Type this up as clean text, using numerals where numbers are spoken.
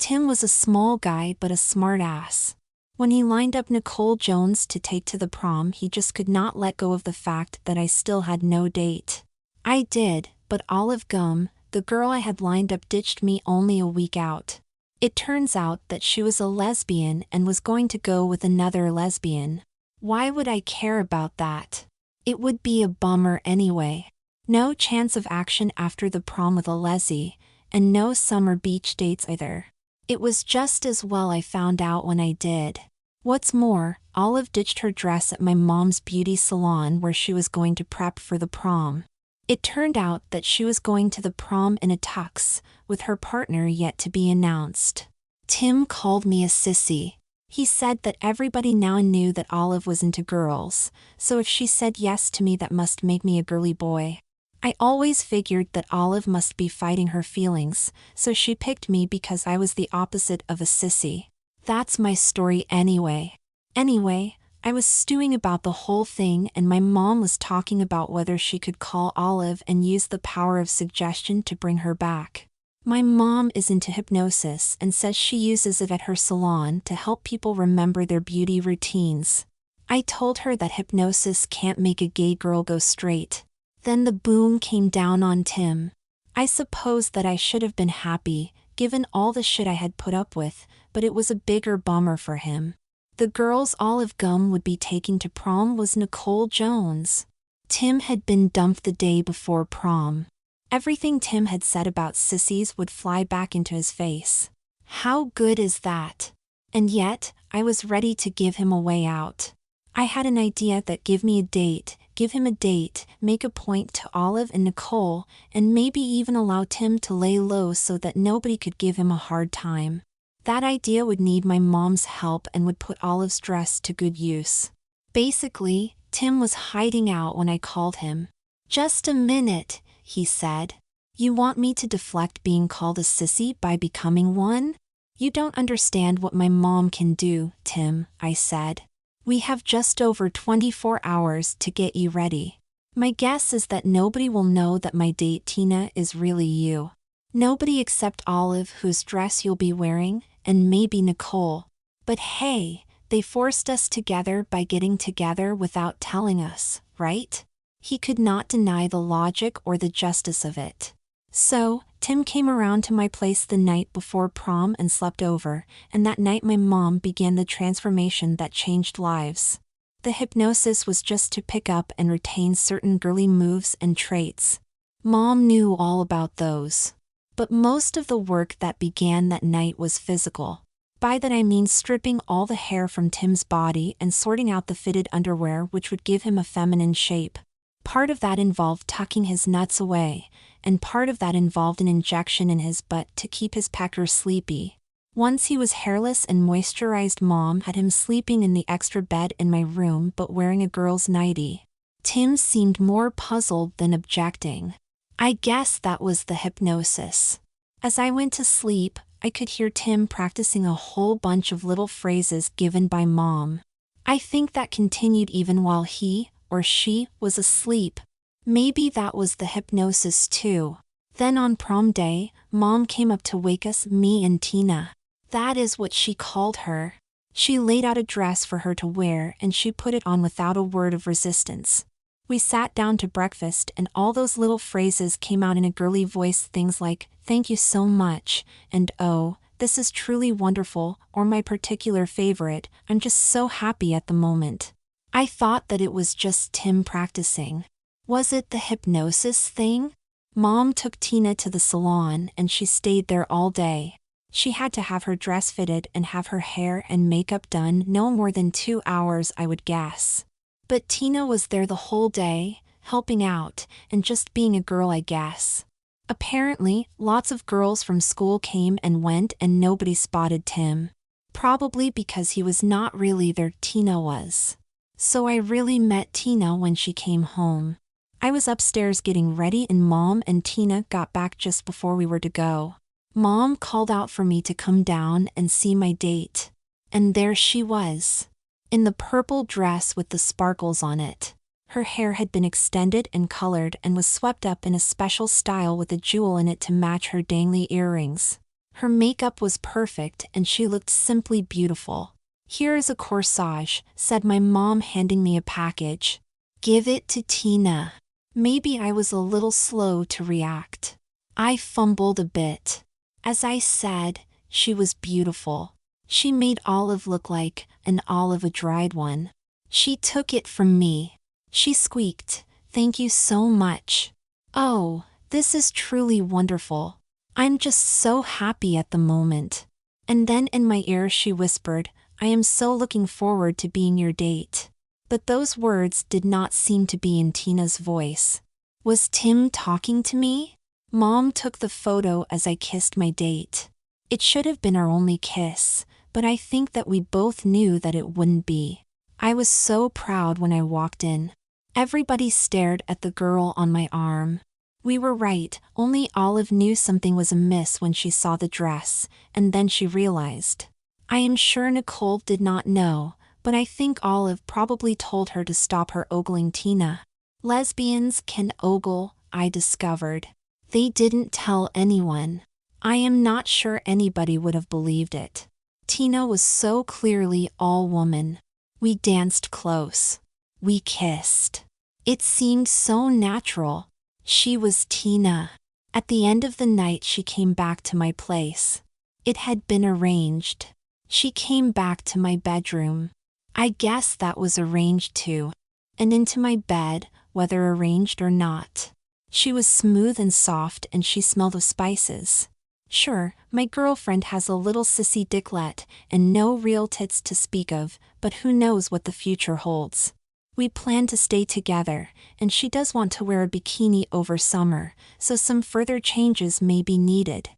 Tim was a small guy but a smart ass. When he lined up Nicole Jones to take to the prom, he just could not let go of the fact that I still had no date. I did, but Olive Gum, the girl I had lined up, ditched me only a week out. It turns out that she was a lesbian and was going to go with another lesbian. Why would I care about that? It would be a bummer anyway. No chance of action after the prom with a lesi, and no summer beach dates either. It was just as well I found out when I did. What's more, Olive ditched her dress at my mom's beauty salon where she was going to prep for the prom. It turned out that she was going to the prom in a tux, with her partner yet to be announced. Tim called me a sissy. He said that everybody now knew that Olive was into girls, so if she said yes to me, that must make me a girly boy. I always figured that Olive must be fighting her feelings, so she picked me because I was the opposite of a sissy. That's my story anyway. I was stewing about the whole thing, and my mom was talking about whether she could call Olive and use the power of suggestion to bring her back. My mom is into hypnosis and says she uses it at her salon to help people remember their beauty routines. I told her that hypnosis can't make a gay girl go straight. Then the boom came down on Tim. I suppose that I should have been happy, given all the shit I had put up with, but it was a bigger bummer for him. The girls Olive Gum would be taking to prom was Nicole Jones. Tim had been dumped the day before prom. Everything Tim had said about sissies would fly back into his face. How good is that? And yet, I was ready to give him a way out. I had an idea that give him a date, make a point to Olive and Nicole, and maybe even allow Tim to lay low so that nobody could give him a hard time. That idea would need my mom's help and would put Olive's dress to good use. Basically, Tim was hiding out when I called him. "Just a minute," he said. "You want me to deflect being called a sissy by becoming one? You don't understand what my mom can do, Tim," I said. "We have just over 24 hours to get you ready. My guess is that nobody will know that my date Tina is really you. Nobody except Olive, whose dress you'll be wearing, and maybe Nicole. But hey, they forced us together by getting together without telling us, right?" He could not deny the logic or the justice of it. So, Tim came around to my place the night before prom and slept over, and that night my mom began the transformation that changed lives. The hypnosis was just to pick up and retain certain girly moves and traits. Mom knew all about those. But most of the work that began that night was physical. By that I mean stripping all the hair from Tim's body and sorting out the fitted underwear which would give him a feminine shape. Part of that involved tucking his nuts away, and part of that involved an injection in his butt to keep his pecker sleepy. Once he was hairless and moisturized, Mom had him sleeping in the extra bed in my room but wearing a girl's nightie. Tim seemed more puzzled than objecting. I guess that was the hypnosis. As I went to sleep, I could hear Tim practicing a whole bunch of little phrases given by Mom. I think that continued even while he, or she, was asleep. Maybe that was the hypnosis too. Then on prom day, Mom came up to wake us, me and Tina. That is what she called her. She laid out a dress for her to wear and she put it on without a word of resistance. We sat down to breakfast and all those little phrases came out in a girly voice, things like, "Thank you so much," and "Oh, this is truly wonderful," or my particular favorite, "I'm just so happy at the moment." I thought that it was just Tim practicing. Was it the hypnosis thing? Mom took Tina to the salon and she stayed there all day. She had to have her dress fitted and have her hair and makeup done no more than 2 hours, I would guess. But Tina was there the whole day, helping out, and just being a girl, I guess. Apparently, lots of girls from school came and went and nobody spotted Tim. Probably because he was not really there, Tina was. So I really met Tina when she came home. I was upstairs getting ready and Mom and Tina got back just before we were to go. Mom called out for me to come down and see my date. And there she was. In the purple dress with the sparkles on it. Her hair had been extended and colored and was swept up in a special style with a jewel in it to match her dangly earrings. Her makeup was perfect and she looked simply beautiful. "Here is a corsage," said my mom, handing me a package. "Give it to Tina." Maybe I was a little slow to react. I fumbled a bit. As I said, she was beautiful. She made Olive look like an olive, a dried one. She took it from me. She squeaked, "Thank you so much." "Oh, this is truly wonderful. I'm just so happy at the moment." And then in my ear she whispered, "I am so looking forward to being your date." But those words did not seem to be in Tina's voice. Was Tim talking to me? Mom took the photo as I kissed my date. It should have been our only kiss, but I think that we both knew that it wouldn't be. I was so proud when I walked in. Everybody stared at the girl on my arm. We were right, only Olive knew something was amiss when she saw the dress, and then she realized. I am sure Nicole did not know, but I think Olive probably told her to stop her ogling Tina. Lesbians can ogle, I discovered. They didn't tell anyone. I am not sure anybody would have believed it. Tina was so clearly all woman. We danced close. We kissed. It seemed so natural. She was Tina. At the end of the night she came back to my place. It had been arranged. She came back to my bedroom. I guess that was arranged too. And into my bed, whether arranged or not. She was smooth and soft and she smelled of spices. Sure, my girlfriend has a little sissy dicklet and no real tits to speak of, but who knows what the future holds. We plan to stay together, and she does want to wear a bikini over summer, so some further changes may be needed.